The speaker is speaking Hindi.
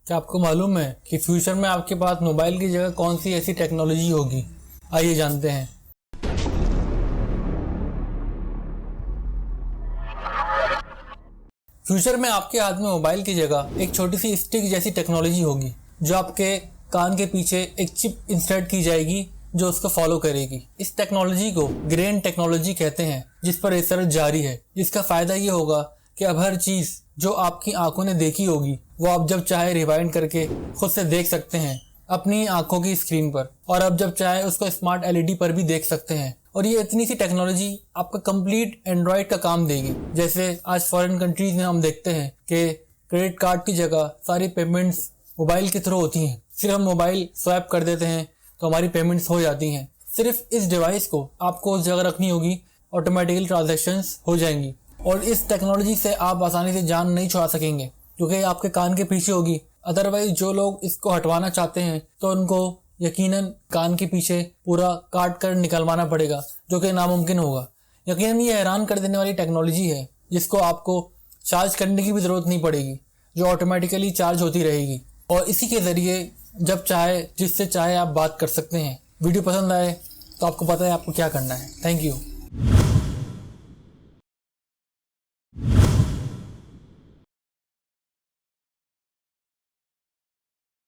क्या आपको मालूम है कि फ्यूचर में आपके पास मोबाइल की जगह कौन सी ऐसी टेक्नोलॉजी होगी? आइए जानते हैं। फ्यूचर में आपके हाथ में मोबाइल की जगह एक छोटी सी स्टिक जैसी टेक्नोलॉजी होगी, जो आपके कान के पीछे एक चिप इंसर्ट की जाएगी जो उसको फॉलो करेगी। इस टेक्नोलॉजी को ग्रेन टेक्नोलॉजी कहते हैं, जिस पर रिसर्च जारी है। जिसका फायदा ये होगा कि अब हर चीज जो आपकी आंखों ने देखी होगी वो आप जब चाहे रिवाइंड करके खुद से देख सकते हैं अपनी आंखों की स्क्रीन पर, और अब जब चाहे उसको स्मार्ट एलईडी पर भी देख सकते हैं। और ये इतनी सी टेक्नोलॉजी आपका कंप्लीट एंड्रॉइड का काम देगी। जैसे आज फॉरेन कंट्रीज में हम देखते हैं कि क्रेडिट कार्ड की जगह सारी पेमेंट्स मोबाइल के थ्रू होती हैं। सिर्फ हम मोबाइल स्वैप कर देते हैं तो हमारी पेमेंट्स हो जाती हैं। सिर्फ इस डिवाइस को आपको उस जगह रखनी होगी, ऑटोमेटिकली ट्रांजैक्शंस हो जाएंगी। और इस टेक्नोलॉजी से आप आसानी से जान नहीं छुड़ा सकेंगे क्योंकि आपके कान के पीछे होगी। अदरवाइज जो लोग इसको हटवाना चाहते हैं तो उनको यकीनन कान के पीछे पूरा काट कर निकलवाना पड़ेगा, जो कि नामुमकिन होगा। यकीनन ये हैरान कर देने वाली टेक्नोलॉजी है, जिसको आपको चार्ज करने की भी ज़रूरत नहीं पड़ेगी, जो ऑटोमेटिकली चार्ज होती रहेगी। और इसी के ज़रिए जब चाहे जिससे चाहे आप बात कर सकते हैं। वीडियो पसंद आए तो आपको पता है आपको क्या करना है। Thank you.